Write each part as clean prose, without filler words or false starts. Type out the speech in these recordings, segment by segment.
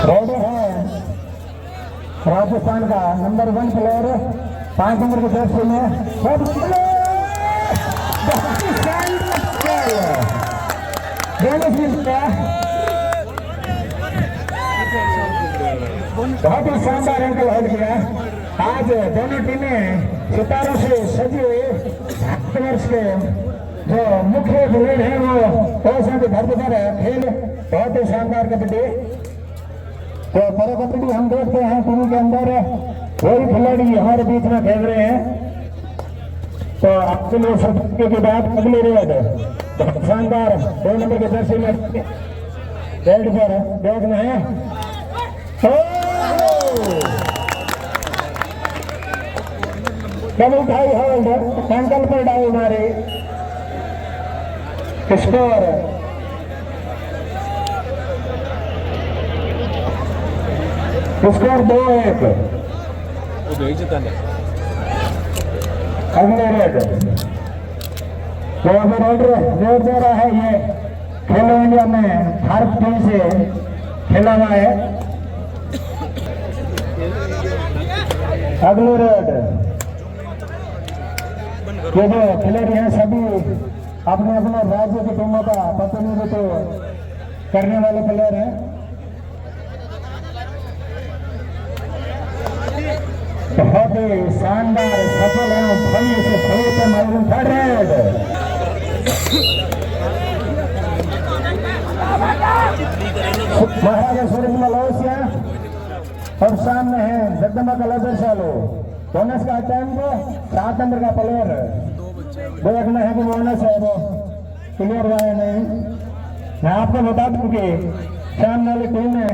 Ready है राजस्थान का number 1 player 5 number के जर्सी में बहुत ही शानदार एंकल हेड किया। आज दोनों टीमें सितारों से सजी हुई वर्ष के जो मुख्य खिलाड़ी हैं वो की धरती पर खेल बहुत ही शानदार कबड्डी। तो पर कबड्डी हम देखते हैं टीवी के अंदर वही खिलाड़ी हमारे बीच में खेल रहे हैं। तो आपके लिए सत्य की बात अगली रेड शानदार 2 नंबर के जर्सी में रेड पर देखना है। कब उठाई होल्ड एंकल पर डाल मारे स्कोर स्कोर 2-1 अगले रेड तो अगर रेड दे रहा है। ये खेलो इंडिया में भारत टीम से खेला हुआ है। अगले रेड ये जो खिलाड़ी हैं सभी अपने अपने राज्य की टीमों का प्रतिनिधित्व करने वाले प्लेयर हैं। बहुत ही शानदार सफल है भव्य से भव्य पे मैदान थर्ड रेड महाराजा सूरज मलौसिया और सामने है जगदम्बा कलर चालू बोनस का टाइम को 7 नंबर का प्लेयर देखना है कि बोनस है वो क्लियर हुआ है नहीं। मैं आपको बता दूं कि सामने वाली टीम में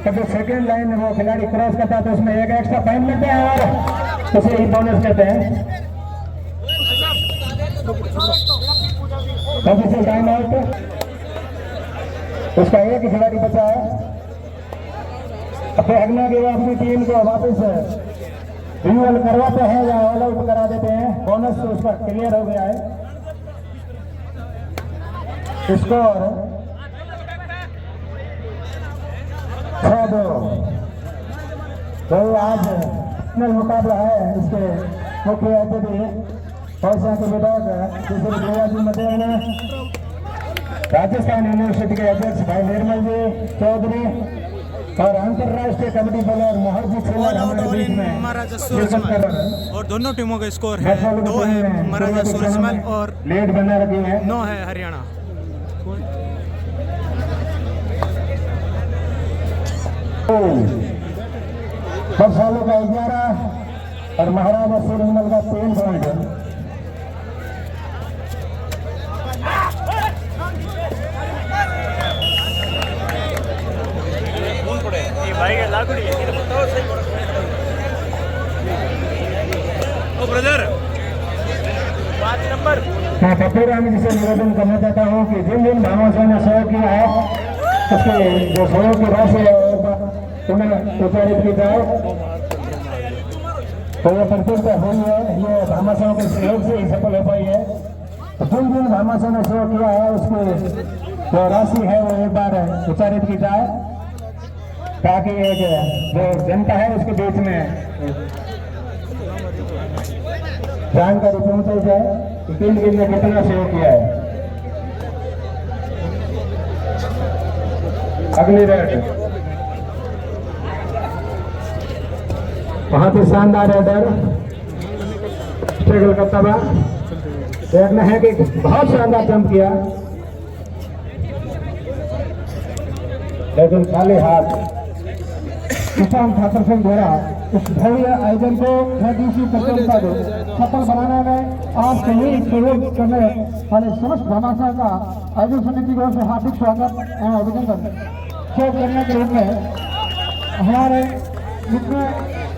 जो सेकेंड लाइन वो खिलाड़ी क्रॉस करता है तो उसमें एक एक्स्ट्रा पॉइंट मिलते हैं और उसे ही बोनस कहते हैं। ऑफिशियल टाइम आउट उसका एक ही खिलाड़ी बचा है। फेंकने के बाद अपनी टीम को वापस रिन्यूअल करवाते हैं या ऑल आउट करा देते हैं। बोनस तो उसका क्लियर हो गया है। स्कोर 6-2। तो आज फाइनल मुकाबला है। इसके मुख्य अतिथि पैसा के विधायक दूसरे गोवाजी मदेना राजस्थान यूनिवर्सिटी के अध्यक्ष भाई निर्मल जी चौधरी और अंतरराष्ट्रीय कबड्डी प्लेयर मोहर्जी खेलर हमारे बीच में महाराजा सूरजमल और दोनों टीमों का स्कोर है 2 है महाराजा सूरजमल और लेट बना रखी है 9 है हरियाणा। बरसालों का 11 और महाराजा सूरजमल का 3 पॉइंट। ब्रदर 5 नंबर मैं पप्पूराम जी से निवेदन करना चाहता हूँ कि जिन जिन भामाशयों ने सहयोग किया है उसके जो सहयोग की राशि है उन्हें उपचारित की जाए। तो ये प्रतियोगिता हुई है ये भामाशयों के सहयोग से ही सफल हो पाई है। तो जिन जिन भामाशयों ने सहयोग किया है उसकी जो राशि है वो एक बार उपचारित की जाए ताकि एक जो जनता है उसके बीच में जानकारी पहुंचाई जाए कि टीम के लिए कितना सहयोग किया है। अगली रेड वहां पे शानदार रेडर स्ट्रगल करता हुआ देखना है कि बहुत शानदार जंप किया लेकिन खाली हाथ किसान छात्र संघ द्वारा इस भव्य आयोजन को 6 दिवसीय प्रतियोगिता को सफल बनाने में आज सहयोग करने वाले समस्त भामाशाह का आयोजन समिति की ओर से हार्दिक स्वागत एवं अभिनंदन। सहयोग करने के रूप में हमारे मित्र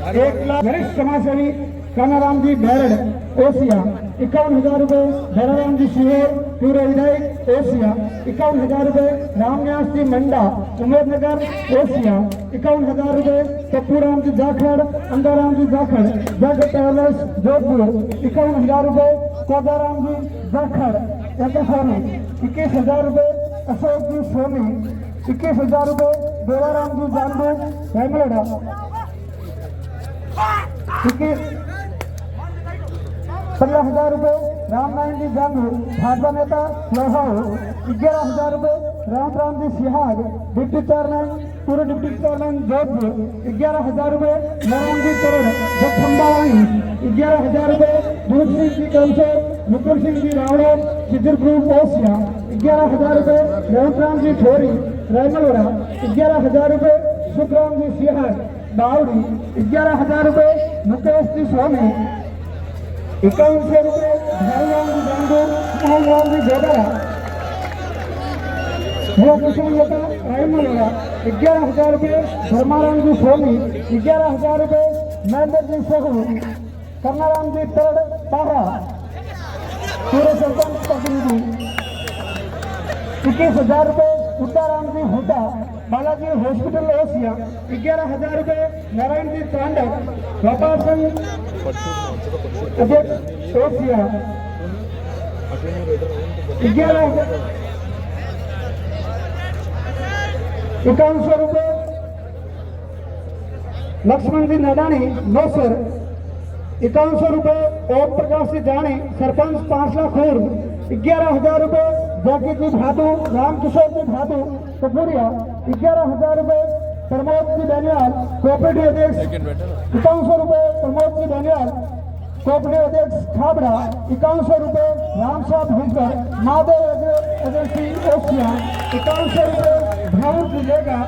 1 लाख वरिष्ठ समाजसेवी कानाराम जी बैरड एशिया 51,000 रुपए, धराराम जी सीहोर पूर्व विधायक एशिया 51,000 रुपए, रामन्यास जी मंडा उमेदनगर एशिया 51,000 रुपए, पप्पूराम जी जाखड़ अंधाराम जी जाखड़ जग पैलेस जोधपुर 51,000 रुपए, कोदाराम जी जाखड़ सोनी 21,000 रुपए, अशोक जी सोनी 21,000 रुपए, देवाराम जी जानबू कैमलेडा 15,000 रुपए रामनारायण जी जानबू भाजपा नेता लोहाओ 11,000 रुपए राम जी सिहाग डिप्टी चेयरमैन पूर्व डिप्टी चेयरमैन जोधपुर 11,000 रुपए नारायण जी करोड़ जगदम्बावाणी 11,000 रुपए दूध सिंह जी कंसर मुकुल सिंह जी रावड़ा सिद्धर ग्रुप ओसिया 11,000 रुपए राम जी छोरी रायमलोड़ा 11,000 रुपए सुखराम जी सिहाग बावड़ी 11,000 रुपए मुकेश जी स्वामी 5100 रुपए भाईराम जी गांधू मोहनराम जी जोड़ा वो किसान होता रायमलोड़ा 11,000 रुपए धर्माराम जी सोनी 11,000 रुपए महेंद्र जी सहू कर्नाराम जी तरड़ पारा पूरे सरपंच प्रतिनिधि 21,000 रुपए उद्दाराम जी हुड्डा बालाजी हॉस्पिटल ओसिया 11,000 रुपए नारायण जी तांडव व्यापार संघ अध्यक्ष ओसिया 5100 रुपए लक्ष्मण जी नडानी नौसर 5100 रुपए ओम प्रकाश जी जानी सरपंच 5 लाख 11,000 रुपए जाकी जी भादू रामकिशोर जी भादू कपूरिया 11,000 रुपए प्रमोद जी डैनियल कोऑपरेटिव अध्यक्ष 5100 रुपए प्रमोद जी डैनियल कोऑपरेटिव अध्यक्ष खाबड़ा 5100 रुपए राम साहब हिंकर महादेव एजेंसी ओसिया 5100 रुपए भाऊ जी लेगा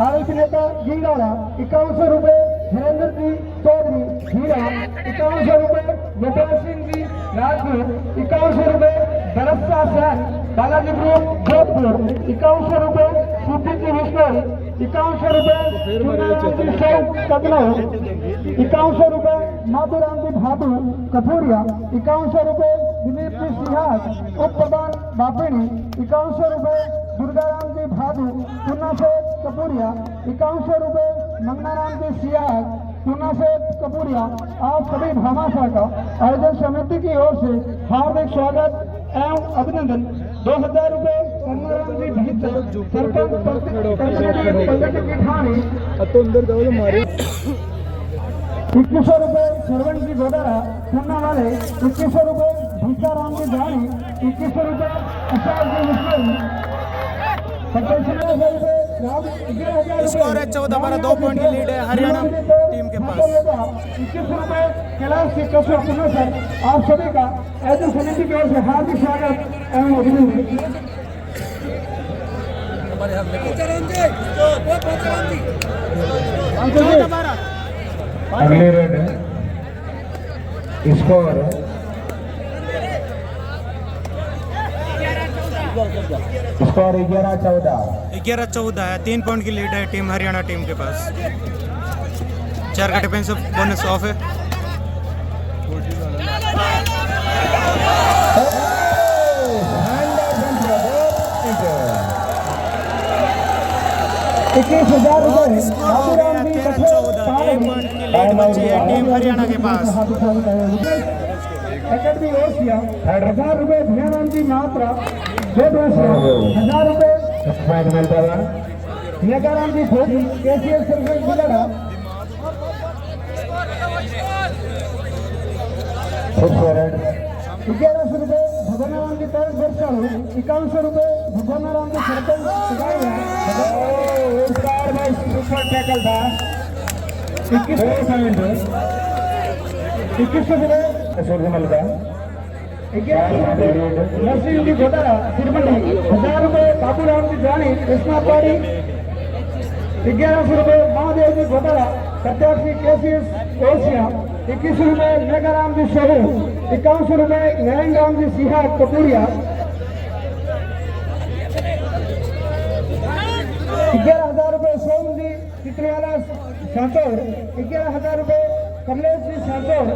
आरएलपी नेता गिंगाड़ा 5100 रुपए धीरेन्द्र जी चौधरी हीरा 5100 रुपए गोपाल सिंह जी राजपुर 5100 रुपए बरसा सैन बालाजी ग्रुप जोधपुर 5100 रुपए सूफी जी विश्नोई 5100 रुपए कदनौ 5100 रुपए माधुराम जी भादू कपूरिया 5100 रुपए दिलीप जी सिहाग उप प्रधान बापिणी 5100 रुपए दुर्गाराम जी भादू पुन्ना से कपूरिया 5100 रुपए मंगनाराम जी सिहाग पुन्ना से कपूरिया। आप सभी भामाशाह का आयोजन समिति की ओर से हार्दिक स्वागत एवं अभिनंदन। 2,000 रुपए कर्नाराम जी भीतर सरपंच पंकज की ठाणी 2100 रुपए सरवण जी गोदारा पुन्ना वाले 2100 रुपए भीसाराम जी जानी 2100 रुपए अशोक जी मुस्लिम स्कोर है 14-12 2 पॉइंट की लीड है हरियाणा टीम के पास। 21 रुपए कैलाश से कौशल पुनः सर आप सभी का आयोजन समिति की ओर से हार्दिक स्वागत एवं अभिनंदन। अगले रेड स्कोर 11-14 है 3 पॉइंट की लीड है टीम हरियाणा टीम के पास। 4 का डिफेंसिव बोनस ऑफ है। ₹21,000 लीड बची है टीम हरियाणा के पास। अकेडमी ओसिया 1,000 रुपए ध्यानानंद जी मात्रा 1,000 रुपए नेकाराम जी भोगी केसीएस सर्विस बिलड़ा 1100 रुपए भगवान जी तरफ दर्शाओ 5100 रुपए भगवान जी सरपंच सुपर टैकल था 2100 रुपए नरसिंह जी घोटाला तिरमंडी 1,000 रुपए बाबूराम जी जानी कृष्णापाड़ी 1100 रुपए महादेव जी घोटाला प्रत्याशी केसीएस ओसिया 21 रुपए मेघाराम जी सहू 5100 रुपए नारायण राम जी सिहाग कपूरिया 11,000 रुपए सोम जी चित्रवाला सांसौर 11,000 रुपए कमलेश जी सांसौर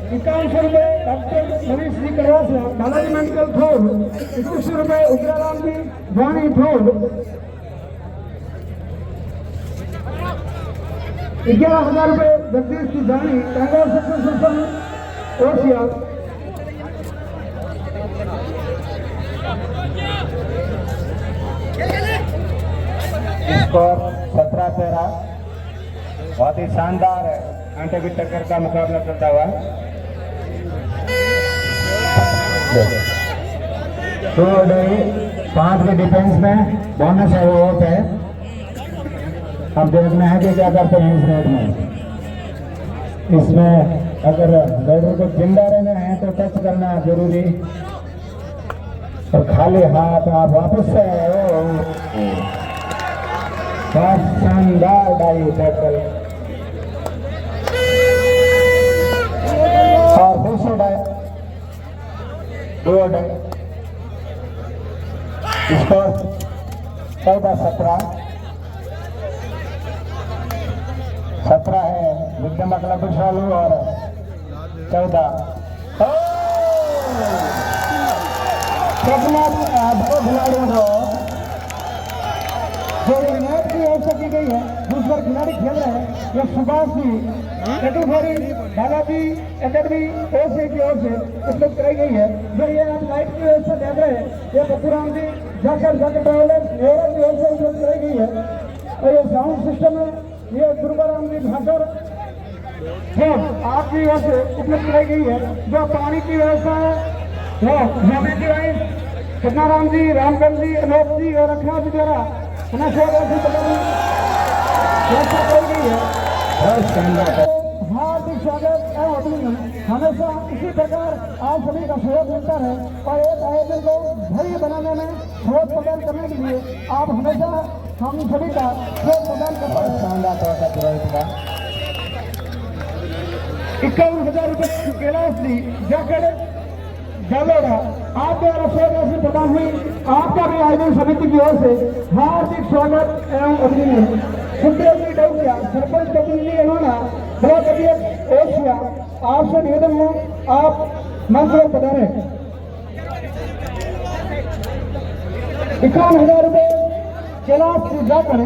5100 रुपए डॉक्टर मनीष जी करवासा बालाजी मेडिकल धोर 21 रुपए उग्राराम जी वाणी धोर 11,000 रुपए जगदीश जी जानी कांग्रेस सेक्शन ओसिया 2100 स्कोर 17-13। बहुत ही शानदार अंटे की टक्कर का मुकाबला चलता हुआ। तो 5 के डिफेंस में बोनस है, वो होता है। अब देखना है कि क्या करते हैं इस रेड में। इसमें अगर रेडर को जिंदा रहना है तो टच करना जरूरी, और खाली हाथ आप वापस से बहुत शानदार डाई टैकल और दूसरा डाई, 2 डाई। स्कोर 14-17 है विक्रम क्लब चालू और 14। दो खिलाड़ियों को जो मैच की व्यवस्था की गई है, जिस पर खिलाड़ी खेल रहे हैं, ये सुभाष जी चटुखोरी बालाजी एकेडमी ओसी की ओर से उपलब्ध कराई गई है। जो ये आप लाइट की व्यवस्था देख रहे हैं, ये बपुराम जी जाकर ट्रेवलर्स एयर की ओर से उपलब्ध कराई गई है। और ये साउंड सिस्टम है, ये दुर्गाराम जी भाकर आपकी ओर से उपलब्ध कराई गई है। जो पानी की व्यवस्था है वो ज्योमेट्री वाइज कृष्णाराम जी, रामचंद्र जी, अनोप जी और अखिला जी द्वारा व्यवस्था की गई है। हार्दिक स्वागत एवं अभिनंदन। हमेशा इसी प्रकार आप सभी का सहयोग मिलता है और एक आयोजन को भव्य बनाने में सहयोग प्रदान करने के लिए आप हमेशा हम सभी का सहयोग प्रदान करते हैं। शानदार 51,000 रुपये कैलाश जी जाकर जालोड़ा आप द्वारा सहयोग राशि प्रदान हुई। आपका भी आयोजन समिति की ओर से हार्दिक स्वागत एवं अभिनंदन। सुखदेव जी डौकिया सरपंच प्रतिनिधि इन्होंने ब्लॉक अध्यक्ष एशिया, आपसे निवेदन है आप मंच पर पधारे। 51,000 रुपये कैलाश जी जाकर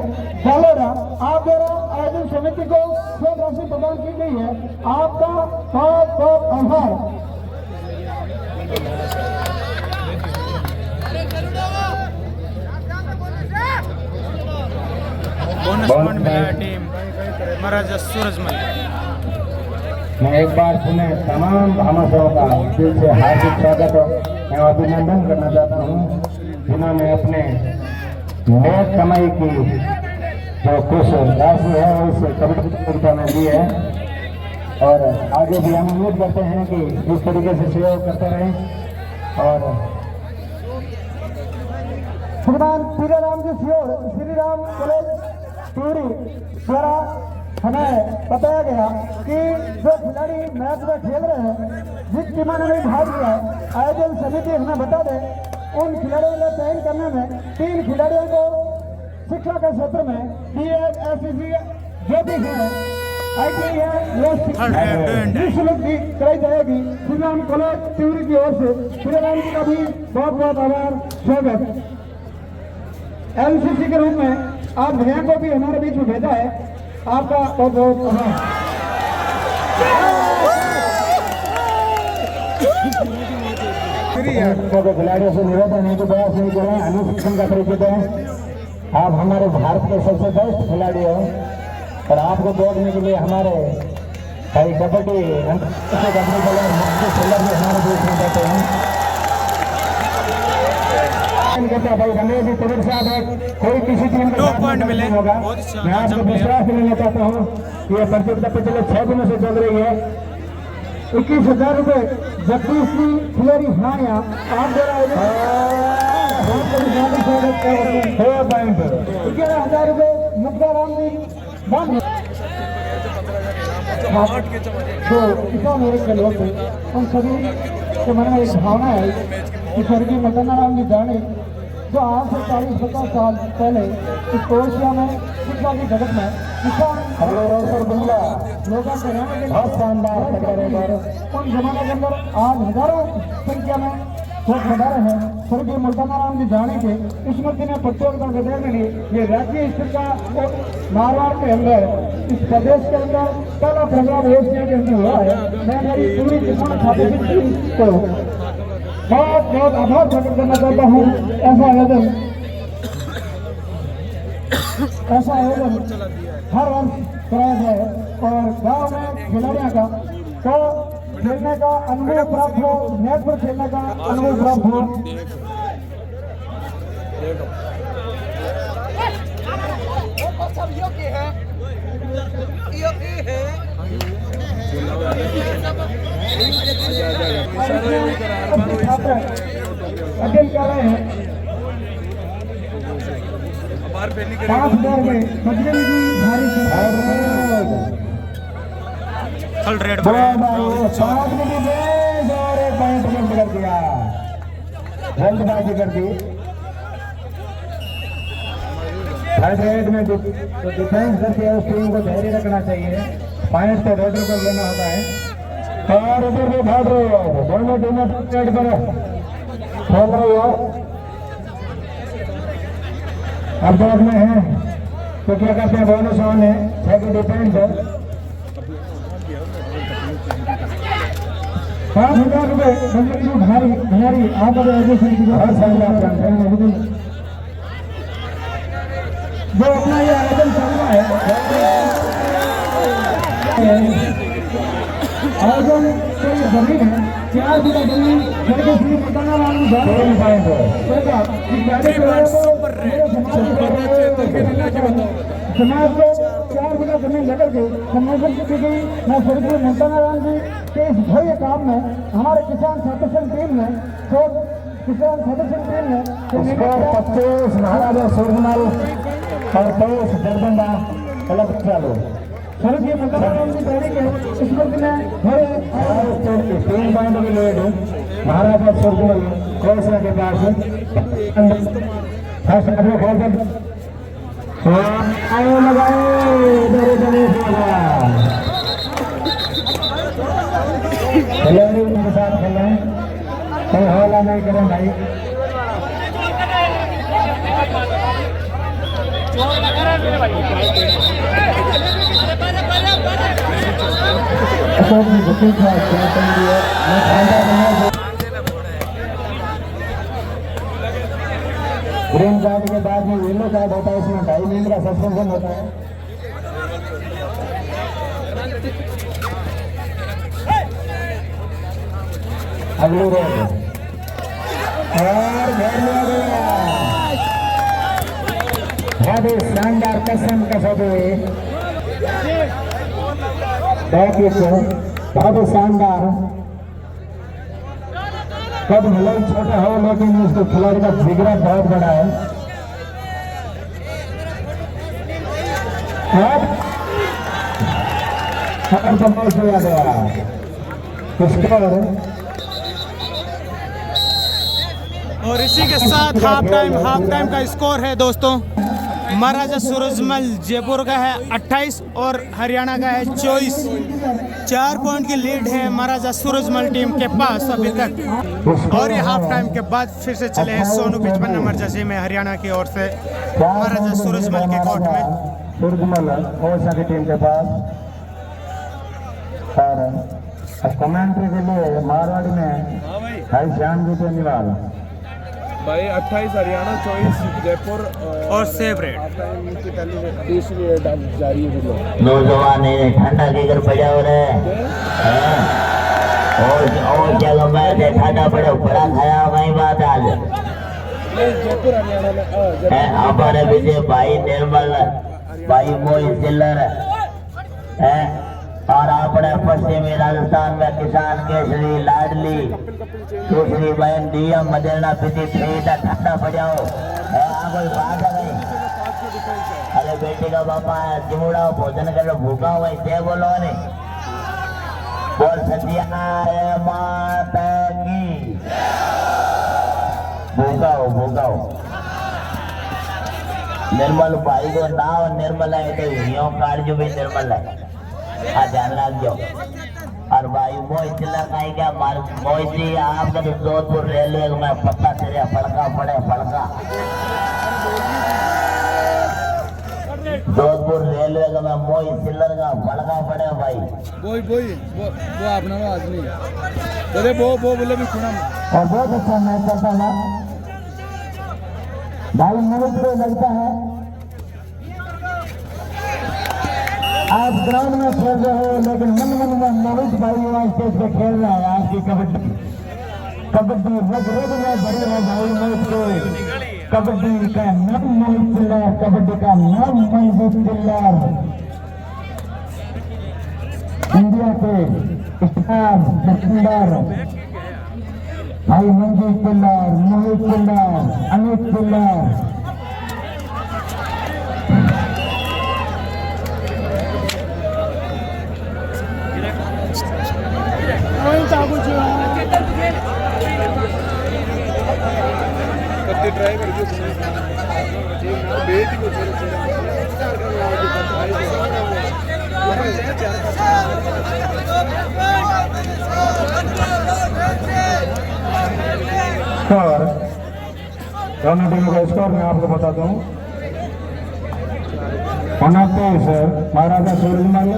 जालोड़ा आप द्वारा आयोजन समिति को सहयोग राशि प्रदान की गई है। आपका बहुत बहुत आभार। बोनस पॉइंट मिला है टीम महाराजा सूरजमल। मैं एक बार सुने तमाम भामाशाहों का दिल से हार्दिक स्वागत एवं अभिनंदन करना चाहता हूँ, जिन्होंने अपने नेक कमाई की जो कुछ राशि है उस कबड्डी प्रतियोगिता में दी है। और आगे भी हम उम्मीद करते हैं कि इस तरीके से सहयोग करते रहें। और श्रीमान पीराराम जी सियोड़ श्री राम कॉलेज टूरी द्वारा हमें बताया गया कि जो खिलाड़ी मैच में खेल रहे हैं, जिस टीम ने भाग लिया है, आयोजन समिति हमें बता दें उन खिलाड़ियों को चयन करने में 3 खिलाड़ियों को शिक्षा के क्षेत्र में बीएड, एससीसी जो भी है ITI है वो निःशुल्क भी कराई जाएगी। श्री राम कॉलेज टूरी की ओर से पीराराम जी का भी बहुत बहुत आभार स्वागत। LCC के रूप में आप भैया को भी हमारे बीच में भेजा है, आपका बहुत बहुत आभार। खिलाड़ियों से निवेदन है कि प्रयास नहीं करें, अनुशासन का परिचय दें। आप हमारे भारत के सबसे बेस्ट खिलाड़ी हो और आपको देखने के लिए हमारे भाई कबड्डी हमारे देश में बैठे हैं। भाई रमेश जी तमिल साहब है, कोई किसी टीम में 2 पॉइंट मिले होगा। मैं आपको विश्वास दिलाना चाहता हूँ कि यह प्रतियोगिता पिछले 6 दिनों से चल रही है। 21,000 रुपये जगदीश जी खिलाड़ी हानिया आप द्वारा 11,000 रुपये मुक्ता राम जी जो मेरे के लोग उन सभी के मन में एक भावना है कि स्वर्गीय मदना राम जी जाने जो आज से 40-50 साल पहले इस कोशिया में शिक्षा की जगत में लोगों के रहने के बहुत शानदार उन जमाने के अंदर आज हजारों संख्या में लोग पधारे हैं। स्वर्गीय मदना राम जी जाने के स्मृति में प्रतियोगिता करने के लिए ये राज्य स्तर का मारवाड़ के अंदर इस प्रदेश के अंदर पहला प्रोग्राम एशिया के अंदर हुआ है। मैं मेरी पूरी किसान छात्र को बहुत बहुत आभार प्रकट करना चाहता हूँ। ऐसा आयोजन ऐसा आयोजन हर वर्ष कराया जाए और गांव में खिलाड़ियों का तो खेलने का अनुभव प्राप्त हो, नेट पर खेलने का अनुभव प्राप्त हो। छात्र अटेंड कर रहे हैं 5 दौर में बजरंग की भारी फुल रेड और एक पॉइंट में कर दिया, जल्दबाजी कर दी। थर्ड रेड में डिफेंस करके उस टीम को धैर्य रखना चाहिए, पॉइंट तो रेडर को लेना होता है। और उधर भी भाग रहे हो, दोनों टीमें रेड पर खेल रही हो। अब दौड़ में है तो क्या करते हैं, बोनस ऑन है, 6 की डिफेंस है। 5,000 रुपये भारी हमारी आप हर साल जो अपना ये आयोजन चल रहा है, आयोजन कोई जमीन है 4 बीघा जमीन मेरे श्री बताना वाली समाज को 4 बीघा जमीन लेकर के समर्पित की गई। मैं स्वर्गीय मोहताना जी के इस भव्य काम में हमारे किसान छात्र संघ टीम ने किसान छात्र संघ टीम ने 25 महाराजा सूरजमल और 23 जगदम्बा अलग चालू स्वर्गीय मोहताना जी पहले के इस वर्ग में भरे 3 पॉइंट की लीड महाराजा सूरजमल कोसला के पास फर्स्ट नंबर खोल आए लगाए खिलाड़ी उनके साथ खेल रहे हैं, कोई हवाला नहीं करें भाई। ग्रीन कार्ड के बाद में येलो कार्ड होता है, इसमें 2.5 मिनट का सस्पेंशन होता है। अगली रेड और घेर लिया गया, बहुत ही शानदार कसम कसोटे बहुत ही शानदार। कद भले ही छोटा हो लेकिन इसको खिलाड़ी का जिगरा बहुत बड़ा है। मैच हो गया स्कोर और इसी के साथ हाफ टाइम का स्कोर है दोस्तों। महाराजा सूरजमल जयपुर का है 28 और हरियाणा का है 24। 4 पॉइंट की लीड है महाराजा सूरजमल टीम के पास अभी तक। और ये हाफ टाइम के बाद फिर से चले हैं सोनू 55 नंबर जर्सी में हरियाणा की ओर से महाराजा सूरजमल के कोर्ट में। सूरजमल ओडिशा की टीम के पास और कमेंट्री के लिए मारवाड़ी में भाई श्याम जी टेनीवाल भाई 28 हरियाणा 24 जयपुर और सेव रेड तीसरी रेड जारी है। नौजवान ठंडा के घर पड़ा हो रहे और जगह में ठंडा पड़े बड़ा खाया वही बात आज जयपुर हरियाणा में हमारे विजय भाई निर्मल भाई मोहित चिल्लर है और अपने पश्चिमी राजस्थान में किसान केसरी लाडली दूसरी बहन डीएम मदेना पीती ठंडा पड़ाओ कोई बात है नहीं। अरे बेटी का बापा है चिमुड़ा भोजन कर भूखा हुआ है बोलो नहीं बोल सचिया माता की भूखा हो निर्मल भाई को नाव निर्मल है तो यो कार्ड जो भी निर्मल है ध्यान रखो। और भाई मोहित चिल्ला क्या मोहित जी आपका तो जोधपुर रेलवे में पत्ता तेरे फड़का पड़े फड़का जोधपुर रेलवे का मैं मोहित चिल्लर का फड़का पड़े भाई वो अपना आदमी बोले वो बोले भी सुना और बहुत अच्छा मैच चलता है भाई। मुझे लगता है ग्राउंड में खेल रहे हो, लेकिन मन मन में मोहित भाई वहाँ स्टेज पे खेल रहा है आज की कबड्डी। कबड्डी रग रग में भरे है भाई मोहित को। कबड्डी का नाम मोहित चिल्लार, कबड्डी का नाम मोहित चिल्लार। इंडिया के स्टार चिल्लार भाई मंजीत चिल्लार, मोहित चिल्लार, अमित चिल्लार। ड्राइवर जो बेटी को स्कोर दोनों टीमों का स्कोर मैं आपको बताता हूँ। 29 महाराजा सूरजमल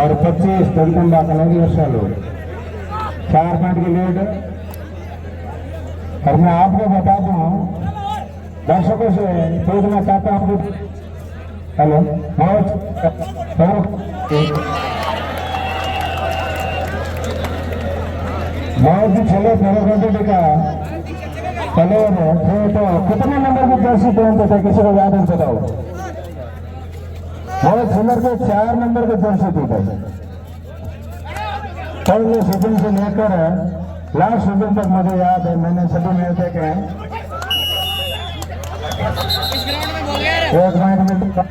और 25 जगदम्बा कलगी वर्षालू। 4 पॉइंट की लीड। और मैं आपको बता दूं, दर्शकों से पूछना चाहता हूँ। हेलो बहुत ही चले मेरे कबड्डी का चले थे तो कितने नंबर की जर्सी पहनते थे, किसी को याद है बताओ। बहुत सुंदर के 4 नंबर की जर्सी थी भाई। पहले सीजन से लेकर लास्ट सीजन तक मुझे याद है, मैंने सभी मैच देखे हैं। एक मिनट में बहुत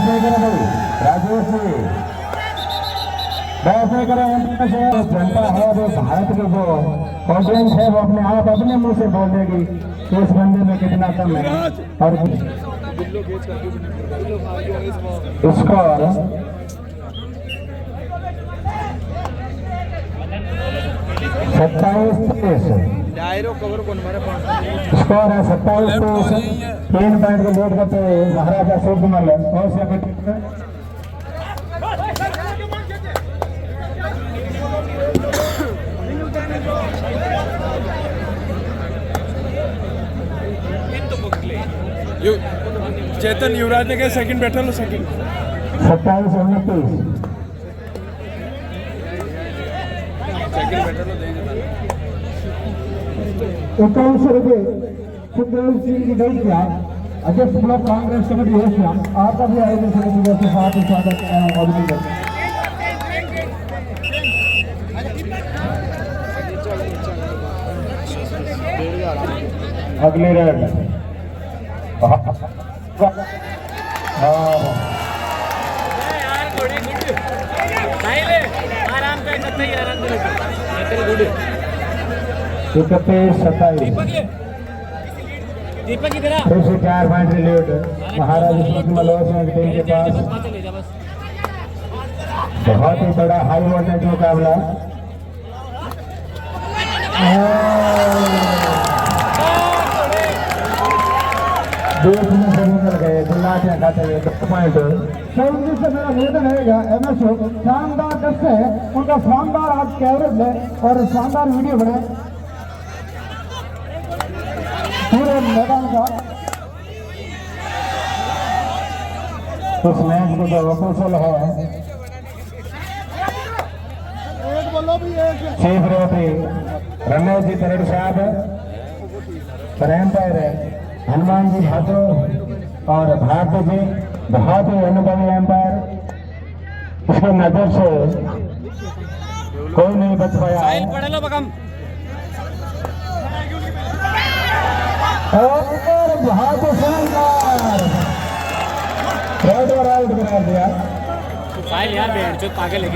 नहीं करें भाई राजेश जी, बहुत नहीं करें। जनता है वो भारत की जो ऑडियंस है वो अपने आप अपने मुंह से बोल देगी कि इस बंदे में कितना कम है। और स्कोर 27-23 स्कोर है। 27-23 3 पॉइंट को लीड करते हुए महाराजा सूरजमल और से चेतन युवराज ने कहा सेकंड बैठा लो सेकंड। 27-29 ₹51 सुखदेव सिंह की गई क्या अध्यक्ष ब्लॉक कांग्रेस कमेटी एशिया आपका भी आयोजन समिति के साथ ही स्वागत अभिनंदन। अगले रेड आराम कर 31-27 दीपक की तरह फिर से 4 पॉइंट लीड महाराजा सूरजमल और सिंह टीम के पास। बहुत ही बड़ा हाई वोल्टेज मुकाबला। देश में से निकल गए गुलाटियां खाते हुए 2 पॉइंट। चौधरी से मेरा निवेदन रहेगा एमएसओ शानदार दस है उनका शानदार आज कवरेज है और शानदार वीडियो बनाए पूरे मैदान का। उस मैच को जो ऑफिशियल है चीफ रेफरी रमेश जी तरेड़ साहब पर एम्पायर है हनुमान जी भादो और भारती जी बहुत ही अनुभवी एम्पायर। उसके नजर से कोई नहीं बच पाया है। और बहुत शानदार रेड और आउट करा दिया।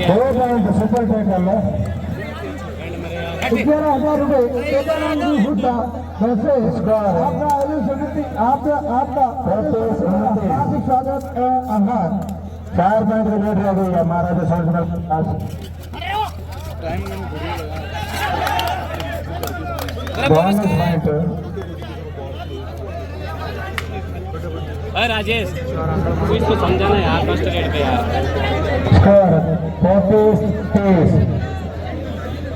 2 पॉइंट सुपर टेक कर लो। 11,000 रुपए वैसे आपका आयोजन समिति आपका हार्दिक स्वागत आभार। 4 पॉइंट की लीड रह गई है महाराजा सूरजमल के पास। बोनस पॉइंट राजेश तू इसको समझाना यार फर्स्ट रेड पे यार। स्कोर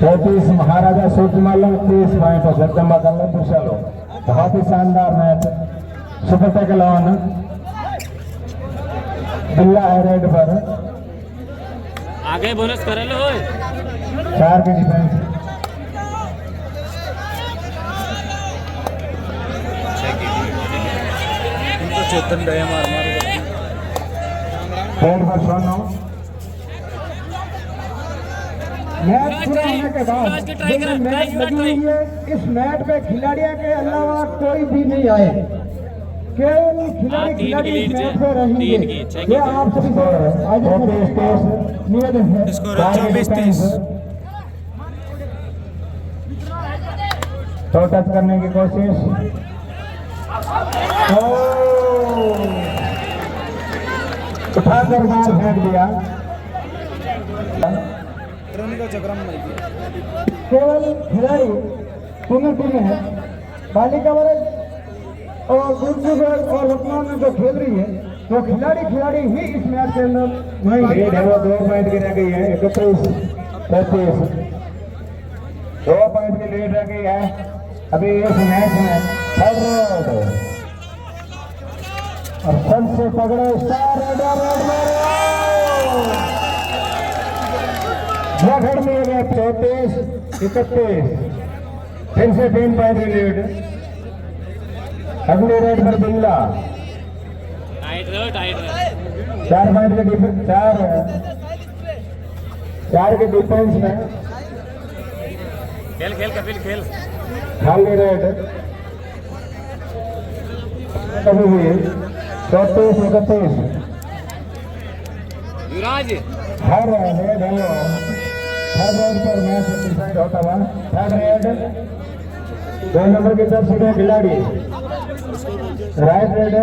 34 महाराजा सूरजमल 30 पॉइंट जगदम्बा कलगी वर्षालू। बहुत ही शानदार मैच सुपर टेकल ऑन बिल्ला है रेड पर, आगे बोनस करे लो। 4 की डिफेंस। चेतन डे मार रेड पर सोनो। मैच पूरा होने के बाद जब मैच लगी हुई है, इस मैच पे खिलाड़ियों के अलावा कोई भी नहीं आए, केवल खिलाड़ी इस मैच पे रहेंगे। ये आप सभी को आयोजन निवेदन है। स्कोर 24-30। तो टच करने की कोशिश, उठाकर बाहर फेंक दिया। ट्रेन का चक्र में मर गया। केवल खिलाड़ी टीमें है, बालिका वर्ग और दूसरी वर्ग और लखनऊ में जो खेल रही है, वो खिलाड़ी ही इस मैच के अंदर वही है। वो 2 पॉइंट की रह गई है, 31-35, 2 पॉइंट की लीड रह गई है अभी इस मैच में। थर्ड रोड और सबसे तगड़े स्टार रेड में गए 34-31, फिर से 3 पॉइंट की लीड। अगले रेड पर बिल्ला, टाइट रहो। 4 पॉइंट के डिफेंस, 4 के डिफेंस में। खेल कपिल खेल। खाली रेड कभी भी 34-31 युवराज हर रेड है। हर रेड पर मैच डिसाइड होता हुआ। थर्ड रेड 2 नंबर की जर्सी में खिलाड़ी, राइट रेड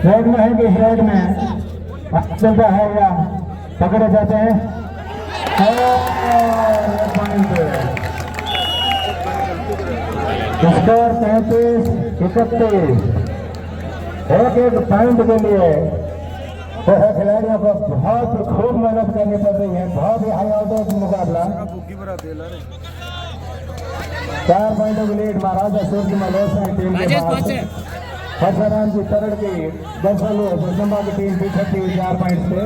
रेड में है कि रेड में चलता है या पकड़े जाते हैं। स्कोर 35-31। एक पॉइंट के लिए खिलाड़ियों को बहुत खूब मेहनत करनी पड़ रही है। बहुत ही हाई आउट मुकाबला। 4 पॉइंटों की लीड महाराजा सूर्य मलोत्सव टीम के पास। हर्षराम की तरड़ की जगदम्बा की टीम पीछे थी 4 पॉइंट से।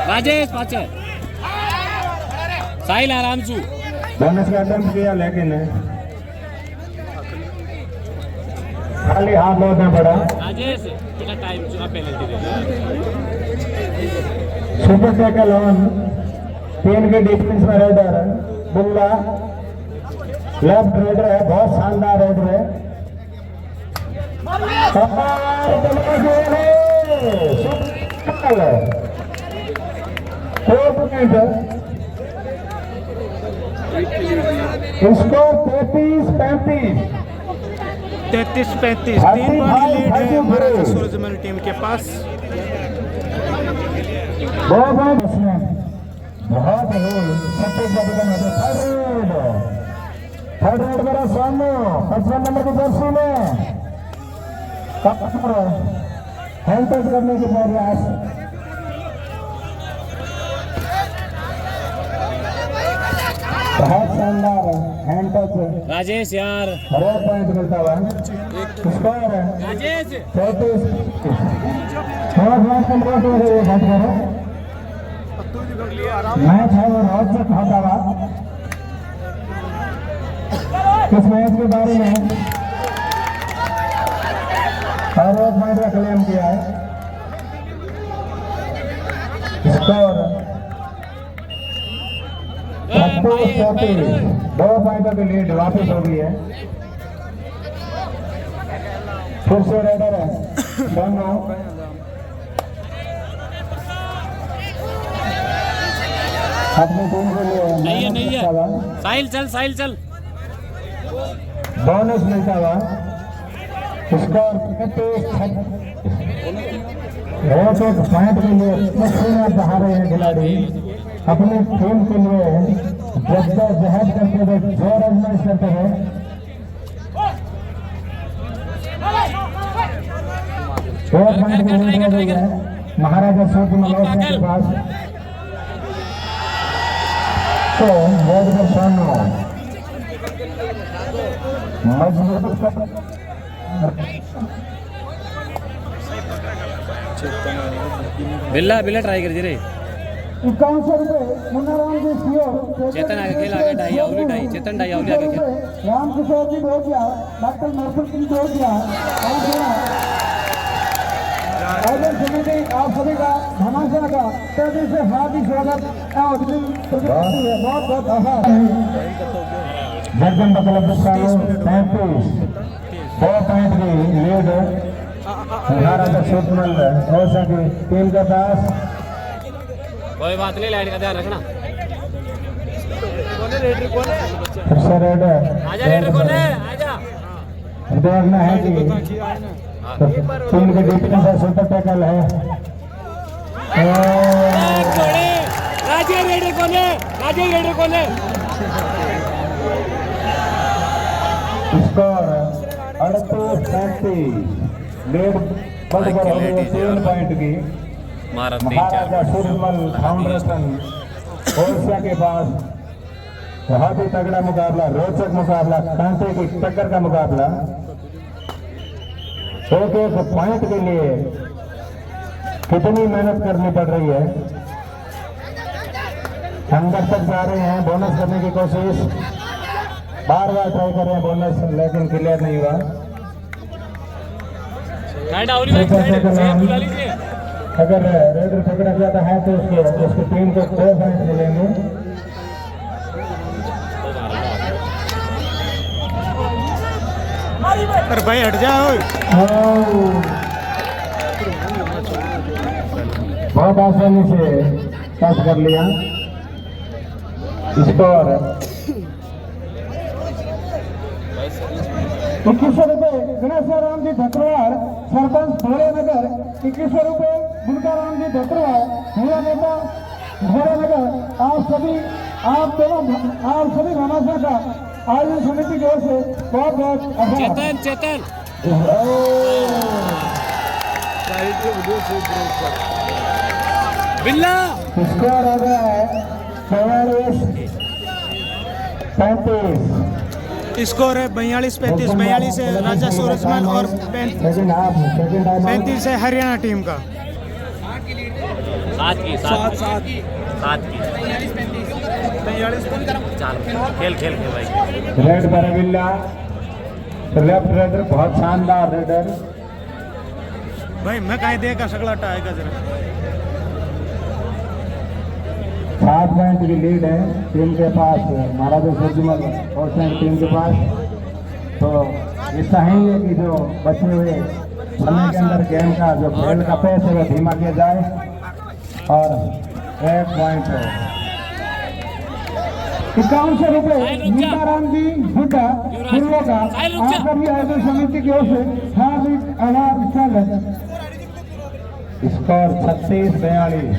राजेश पाचे साहिल आराम से बोनस का अटेम्प्ट किया लेकिन खाली हाथ लौटना पड़ा। राजेश इतना टाइम चुना penalty they. Super tackle on, 3 के डिफेंस में रेडर बिल्ला, लेफ्ट रेडर है, बहुत शानदार रेडर है। स्कोर 33-35। 33-35, 3 पॉइंट लीड है महाराजा सूरजमल टीम के पास। बहुत ही थर्ड रेड मेरा सामने 55 नंबर की जर्सी में हैंड टच करने के प्रयास। बहुत शानदार हैंड टच, राजेश यार 2 पॉइंट मिलता हुआ। स्कोर राजेश 34। मैच है वो रोचक होता हुआ। इस मैच के बारे में और 1 पॉइंट का क्लेम किया है। स्कोर 32-34, 2 पॉइंटों की लीड वापस हो गई है। फिर से रेडर है दोनों। अपनी टीम के लिए नहीं है साहिल चल बोनस मिलता हुआ। स्कोर 35 पॉइंट के लिए पसीना बहा रहे हैं खिलाड़ी। अपनी टीम के लिए जद्दोजहद करते हुए जोर आजमाइश करते हैं। एक पॉइंट की लीड हो गई है महाराजा सूर्य मलोत्सव के पास। तो बहुत सोनो मजबूत बिल्ला बिल्ला ट्राई कर रे 5100 रुपये मुन्नाराम जी सीओ चेतन आगे खेल आगे ढाई आउली ढाई चेतन ढाई आउली आगे खेल राम किशोर जी डोजिया डॉक्टर नरसिंह सिंह डोजिया आयोजन समिति आप सभी का घमासान का तेजी से हार्दिक स्वागत और बहुत बहुत आभार। जगन बकलब 35 4 पॉइंट की लीड महाराजा सुरजमल ओसा की टीम के पास। कोई बात नहीं लाइन का ध्यान रखना फिर से रेडर आजा रेडर कौन है आजा देखना है कि टीम के डिप्टी से सुपर टैकल है राजे रेडर कौन है राजे रेडर कौन है स्कोर 38-35 लीड बढ़ कर हो गई 3 पॉइंट की महाराजा सुरजमल फाउंडेशन ओरछा के पास। बहुत ही तगड़ा मुकाबला, रोचक मुकाबला, कांटे की टक्कर का मुकाबला। एक एक पॉइंट के लिए कितनी मेहनत करनी पड़ रही है। अंदर तक जा रहे हैं, बोनस करने की कोशिश बार बार ट्राई कर रहे हैं बोनस, लेकिन क्लियर नहीं हुआ। अगर रेडर पकड़ा जाता है तो उसकी टीम को 2 पॉइंट मिलेंगे। अरे भाई हट जाओ। बहुत आसानी से टच कर लिया। स्कोर 2100 रुपये गणेशाराम जी धकरवार सरपंच भोरे नगर। 2100 रुपये बुनकाराम जी धकरवार युवा नेता भोरे नगर। आप सभी घमासान का आयोजन समिति की ओर से बहुत बहुत आभार। चेतन चेतन बिल्ला स्कोर हो गया है 44-35। स्कोर है 42-35 है राजा सूरजमल और 35 है हरियाणा टीम का। सात की खेल खेल के भाई रेड पर बिल्ला लेफ्ट रेडर बहुत शानदार रेडर। भाई मैं कहीं देखा सकला टाइगर जरा 7 पॉइंट की लीड है टीम के पास, महाराजा सुरजमल और टीम के पास। तो ये चाहिए कि जो बचे हुए समय के अंदर गेम का जो खेल का पेस है वो धीमा किया जाए। और 1 पॉइंट है 5100 रुपये नीताराम जी हुड्डा पूर्व का आपकी आयोजन समिति की ओर से हार्दिक आभार चल। स्कोर 36-42।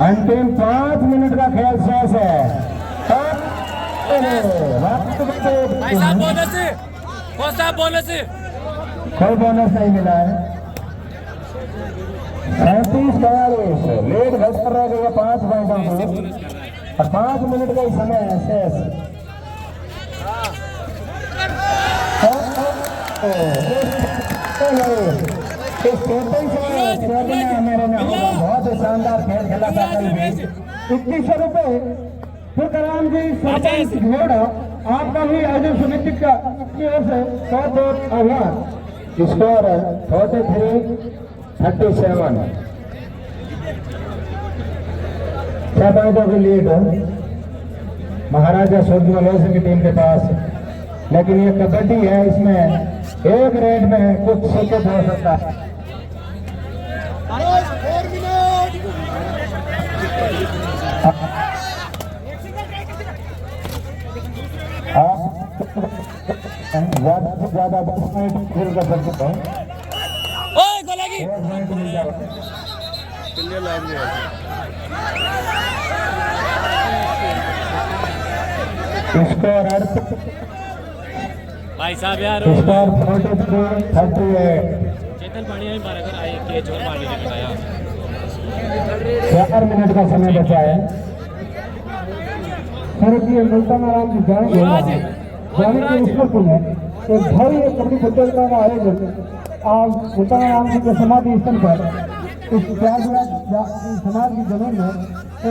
अंतिम 5 मिनट का खेल शेष है। भाई साहब बोनस है कौन सा बोनस है कोई बोनस नहीं मिला है। 37-42 लीड घट कर रह गई है 5 पॉइंटों को और 5 मिनट का ही समय है शेष। इस टोटल से मेरे ने बहुत ही शानदार खेल खेला था कल भी। 2100 रुपये तुकाराम जी सरपंच घोड़ा आपका भी आयोजन समिति की ओर से बहुत बहुत आभार। स्कोर 43-37 6 पॉइंटों की लीड महाराजा सुरजमल की टीम के पास। लेकिन ये कबड्डी है, इसमें एक रेड में कुछ सुखद हो सकता है। आप ज्यादा से ज्यादा 10 पॉइंट खेल कर सकते हैं। ओए गोलागी 1 पॉइंट मिल जाएगा। स्कोर भाई साहब यार स्कोर 43-38। चेतन पानी में मारा कर आए के जोर पानी में लगाया 4 मिनट का समय बचा है। सर की मुल्तान आराम जी जाएंगे जाने की रिश्वत में एक भव्य कबड्डी प्रतियोगिता का आयोजन आज मुल्तान राम जी के समाधि स्थल पर इस प्रयागराज समाज की जमीन में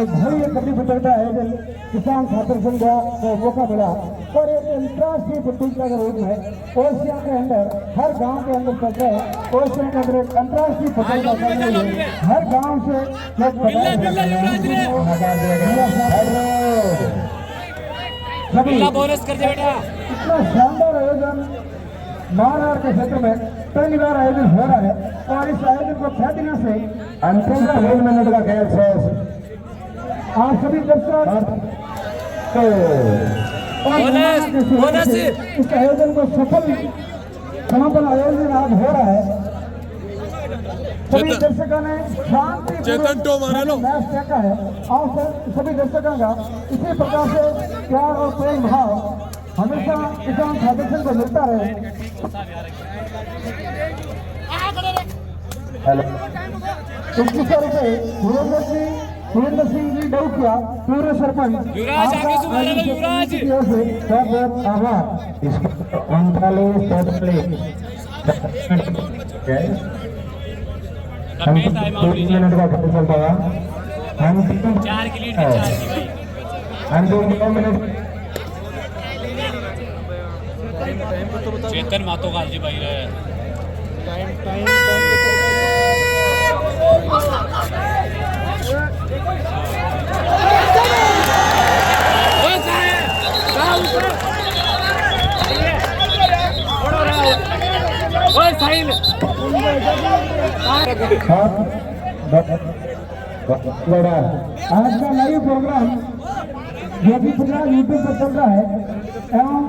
एक भव्य कबड्डी प्रतियोगिता आयोजन किसान छात्र संघ को मौका मिला और एक अंतर्राष्ट्रीय प्रतियोगिता के रूप में ओडिशा के अंदर हर गांव के अंदर चल रहे ओडिशा के अंदर एक अंतर्राष्ट्रीय प्रतियोगिता चल रही है। हर गांव से बिल्ला बोनस कर दे बेटा। इतना शानदार आयोजन महाराष्ट्र के क्षेत्र में पहली बार आयोजन हो रहा है और इस आयोजन को 6 दिनों से अंतिम 1 मिनट का खेल है। आप सभी दर्शक बोनस इस आयोजन को सफल समापन आयोजन आज हो रहा है। सभी दर्शकों ने शांति चेतन टो मारे लो मैच देखा है और सभी दर्शकों का इसी प्रकार से प्यार और प्रेम भाव हमेशा किसान छात्र संघ को मिलता रहे। हेलो 2100 रुपये सुरेंद्र सिंह जी डौकिया पूर्व सरपंच युवराज आगे से मारे लो युवराज। बहुत बहुत आभार। इसको 3 मिनट का खेल चलता हुआ अंतिम 4 की लीड है 4 की भाई। अंतिम 2 मिनट चेतन मातो गाजी भाई रहे साहिल आज का लाइव प्रोग्राम जो कि पूरा यूट्यूब पर चल रहा है एवं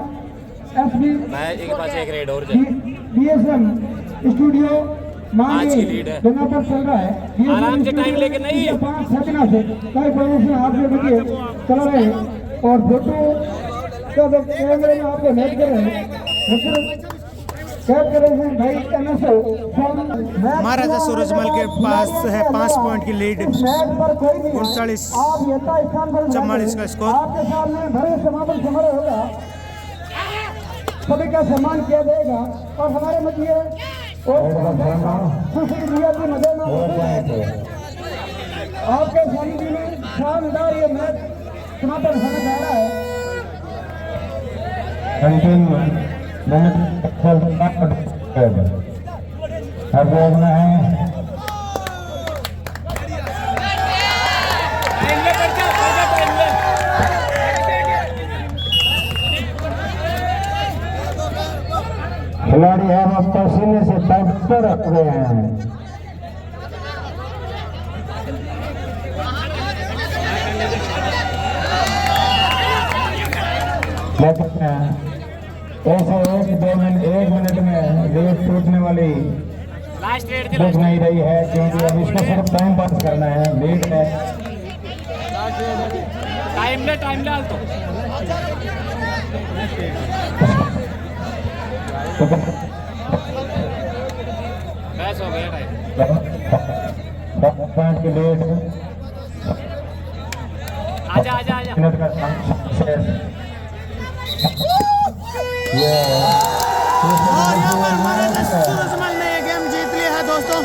एक रेड और DSM स्टूडियो मांगे जगह पर चल रहा है। आराम से टाइम लेके नहीं 5-6 दिनों से कई प्रमोशन आपके बच्चे चल रहे हैं और फोटो का कैमरे में आपको नेट कर रहे हैं महाराजा सूरजमल के पास है 5 पॉइंट की लीड 39-44 का स्कोर। आपके सामने भरे समापन समारोह होगा, सभी का सम्मान किया जाएगा और हमारे मध्य आपके सानिध्य में शानदार ये मैच समापन होने जा रहा है। खिलाड़ी है वो पसीने से तड़पते रख रहे हैं। ऐसे 1 मिनट में रेड टूटने वाली दिख नहीं रही है क्योंकि अब इसको सिर्फ टाइम पास करना है। लेट है टाइम डाल तो बस हो गया टाइम 5 की लेट आजा मिनट का और यहाँ पर महाराजा सूरजमल ने ये गेम जीत लिया है दोस्तों।